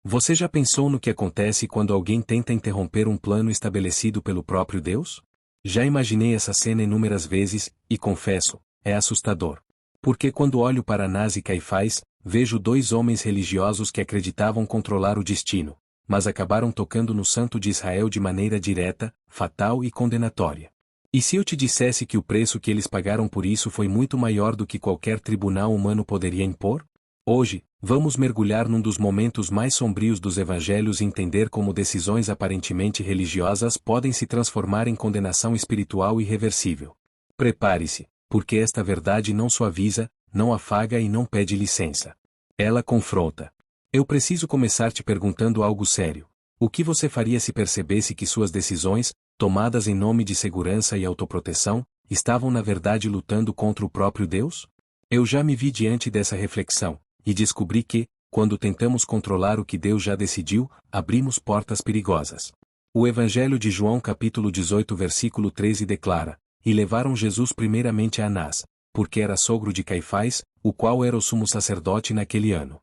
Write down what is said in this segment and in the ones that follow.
Você já pensou no que acontece quando alguém tenta interromper um plano estabelecido pelo próprio Deus? Já imaginei essa cena inúmeras vezes, e confesso, é assustador. Porque quando olho para Anás e Caifás, vejo dois homens religiosos que acreditavam controlar o destino, mas acabaram tocando no Santo de Israel de maneira direta, fatal e condenatória. E se eu te dissesse que o preço que eles pagaram por isso foi muito maior do que qualquer tribunal humano poderia impor? Hoje, vamos mergulhar num dos momentos mais sombrios dos evangelhos e entender como decisões aparentemente religiosas podem se transformar em condenação espiritual irreversível. Prepare-se, porque esta verdade não suaviza, não afaga e não pede licença. Ela confronta. Eu preciso começar te perguntando algo sério. O que você faria se percebesse que suas decisões, tomadas em nome de segurança e autoproteção, estavam na verdade lutando contra o próprio Deus? Eu já me vi diante dessa reflexão, e descobri que, quando tentamos controlar o que Deus já decidiu, abrimos portas perigosas. O Evangelho de João capítulo 18 versículo 13 declara: E levaram Jesus primeiramente a Anás, porque era sogro de Caifás, o qual era o sumo sacerdote naquele ano.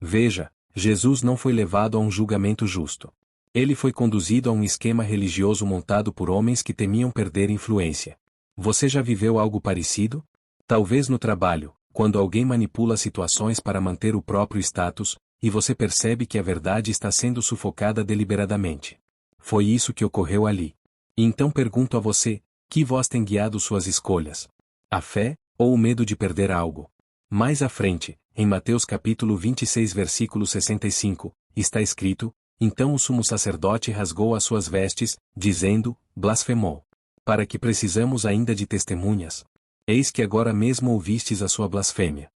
Veja, Jesus não foi levado a um julgamento justo. Ele foi conduzido a um esquema religioso montado por homens que temiam perder influência. Você já viveu algo parecido? Talvez no trabalho, quando alguém manipula situações para manter o próprio status, e você percebe que a verdade está sendo sufocada deliberadamente. Foi isso que ocorreu ali. E então pergunto a você, que voz tem guiado suas escolhas? A fé, ou o medo de perder algo? Mais à frente, em Mateus capítulo 26 versículo 65, está escrito: Então o sumo sacerdote rasgou as suas vestes, dizendo, blasfemou. Para que precisamos ainda de testemunhas? Eis que agora mesmo ouvistes a sua blasfêmia.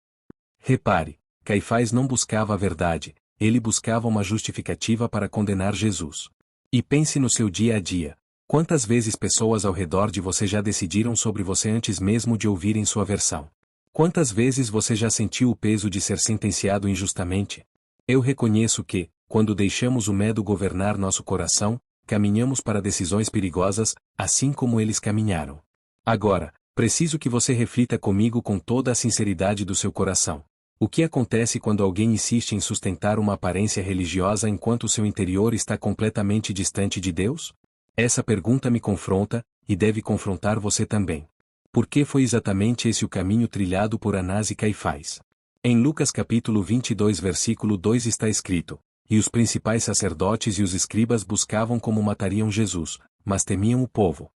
Repare, Caifás não buscava a verdade, ele buscava uma justificativa para condenar Jesus. E pense no seu dia a dia. Quantas vezes pessoas ao redor de você já decidiram sobre você antes mesmo de ouvirem sua versão? Quantas vezes você já sentiu o peso de ser sentenciado injustamente? Eu reconheço que, quando deixamos o medo governar nosso coração, caminhamos para decisões perigosas, assim como eles caminharam. Agora, preciso que você reflita comigo com toda a sinceridade do seu coração. O que acontece quando alguém insiste em sustentar uma aparência religiosa enquanto seu interior está completamente distante de Deus? Essa pergunta me confronta, e deve confrontar você também. Porque foi exatamente esse o caminho trilhado por Anás e Caifás. Em Lucas capítulo 22 versículo 2 está escrito: E os principais sacerdotes e os escribas buscavam como matariam Jesus, mas temiam o povo.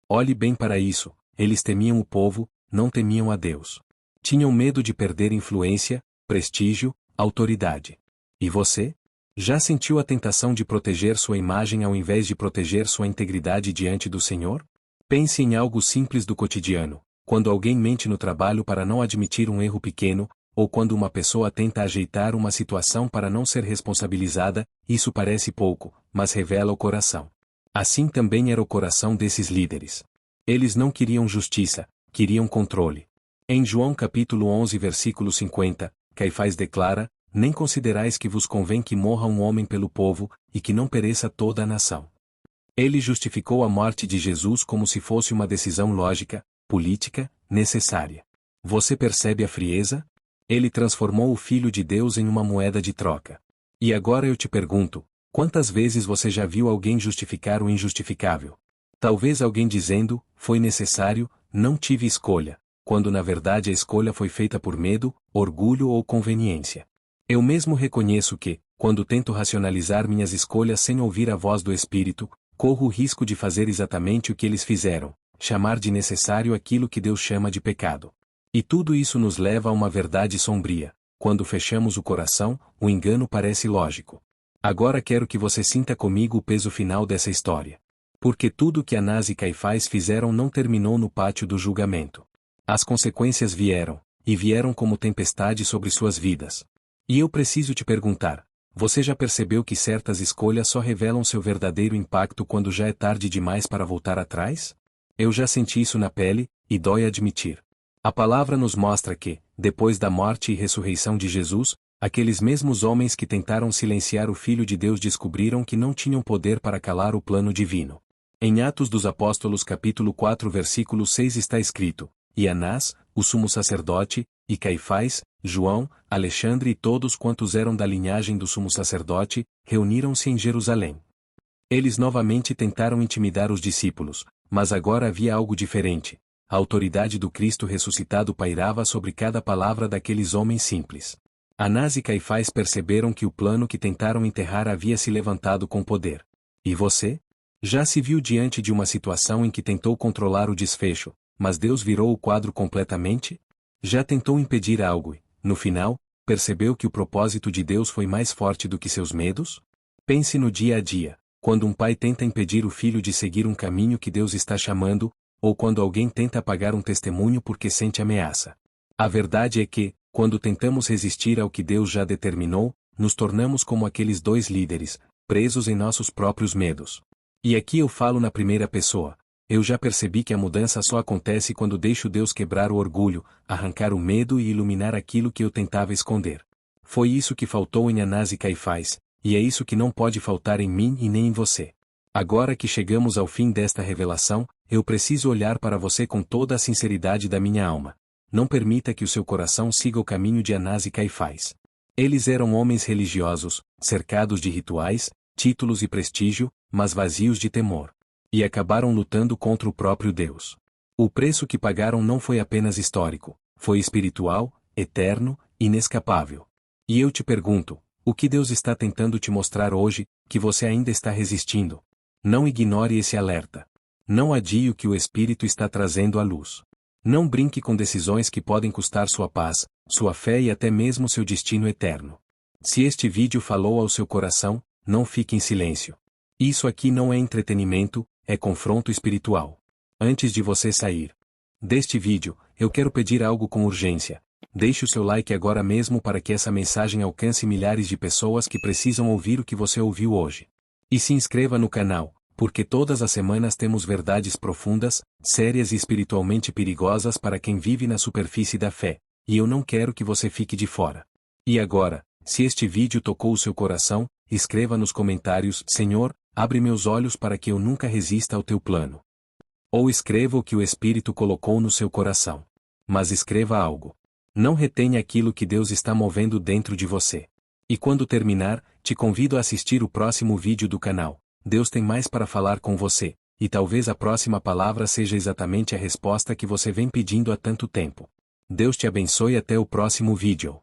Olhe bem para isso, eles temiam o povo, não temiam a Deus. Tinham medo de perder influência, prestígio, autoridade. E você? Já sentiu a tentação de proteger sua imagem ao invés de proteger sua integridade diante do Senhor? Pense em algo simples do cotidiano, quando alguém mente no trabalho para não admitir um erro pequeno, ou quando uma pessoa tenta ajeitar uma situação para não ser responsabilizada, isso parece pouco, mas revela o coração. Assim também era o coração desses líderes. Eles não queriam justiça, queriam controle. Em João capítulo 11 versículo 50, Caifás declara: Nem considerais que vos convém que morra um homem pelo povo, e que não pereça toda a nação. Ele justificou a morte de Jesus como se fosse uma decisão lógica, política, necessária. Você percebe a frieza? Ele transformou o Filho de Deus em uma moeda de troca. E agora eu te pergunto, quantas vezes você já viu alguém justificar o injustificável? Talvez alguém dizendo, foi necessário, não tive escolha, quando na verdade a escolha foi feita por medo, orgulho ou conveniência. Eu mesmo reconheço que, quando tento racionalizar minhas escolhas sem ouvir a voz do Espírito, corro o risco de fazer exatamente o que eles fizeram, chamar de necessário aquilo que Deus chama de pecado. E tudo isso nos leva a uma verdade sombria: quando fechamos o coração, o engano parece lógico. Agora quero que você sinta comigo o peso final dessa história. Porque tudo que Anás e Caifás fizeram não terminou no pátio do julgamento. As consequências vieram, e vieram como tempestade sobre suas vidas. E eu preciso te perguntar: você já percebeu que certas escolhas só revelam seu verdadeiro impacto quando já é tarde demais para voltar atrás? Eu já senti isso na pele, e dói admitir. A palavra nos mostra que, depois da morte e ressurreição de Jesus, aqueles mesmos homens que tentaram silenciar o Filho de Deus descobriram que não tinham poder para calar o plano divino. Em Atos dos Apóstolos capítulo 4 versículo 6 está escrito: e Anás, o sumo sacerdote, e Caifás, João, Alexandre e todos quantos eram da linhagem do sumo sacerdote, reuniram-se em Jerusalém. Eles novamente tentaram intimidar os discípulos, mas agora havia algo diferente. A autoridade do Cristo ressuscitado pairava sobre cada palavra daqueles homens simples. Anás e Caifás perceberam que o plano que tentaram enterrar havia se levantado com poder. E você? Já se viu diante de uma situação em que tentou controlar o desfecho, mas Deus virou o quadro completamente? Já tentou impedir algo e, no final, percebeu que o propósito de Deus foi mais forte do que seus medos? Pense no dia a dia, quando um pai tenta impedir o filho de seguir um caminho que Deus está chamando, ou quando alguém tenta apagar um testemunho porque sente ameaça. A verdade é que, quando tentamos resistir ao que Deus já determinou, nos tornamos como aqueles dois líderes, presos em nossos próprios medos. E aqui eu falo na primeira pessoa. Eu já percebi que a mudança só acontece quando deixo Deus quebrar o orgulho, arrancar o medo e iluminar aquilo que eu tentava esconder. Foi isso que faltou em Anás e Caifás, e é isso que não pode faltar em mim e nem em você. Agora que chegamos ao fim desta revelação, eu preciso olhar para você com toda a sinceridade da minha alma. Não permita que o seu coração siga o caminho de Anás e Caifás. Eles eram homens religiosos, cercados de rituais, títulos e prestígio, mas vazios de temor. E acabaram lutando contra o próprio Deus. O preço que pagaram não foi apenas histórico, foi espiritual, eterno, inescapável. E eu te pergunto, o que Deus está tentando te mostrar hoje, que você ainda está resistindo? Não ignore esse alerta. Não adie o que o Espírito está trazendo à luz. Não brinque com decisões que podem custar sua paz, sua fé e até mesmo seu destino eterno. Se este vídeo falou ao seu coração, não fique em silêncio. Isso aqui não é entretenimento, é confronto espiritual. Antes de você sair deste vídeo, eu quero pedir algo com urgência. Deixe o seu like agora mesmo para que essa mensagem alcance milhares de pessoas que precisam ouvir o que você ouviu hoje. E se inscreva no canal, porque todas as semanas temos verdades profundas, sérias e espiritualmente perigosas para quem vive na superfície da fé, e eu não quero que você fique de fora. E agora, se este vídeo tocou o seu coração, escreva nos comentários: Senhor, abre meus olhos para que eu nunca resista ao teu plano. Ou escreva o que o Espírito colocou no seu coração. Mas escreva algo. Não retenha aquilo que Deus está movendo dentro de você. E quando terminar, te convido a assistir o próximo vídeo do canal. Deus tem mais para falar com você, e talvez a próxima palavra seja exatamente a resposta que você vem pedindo há tanto tempo. Deus te abençoe e até o próximo vídeo.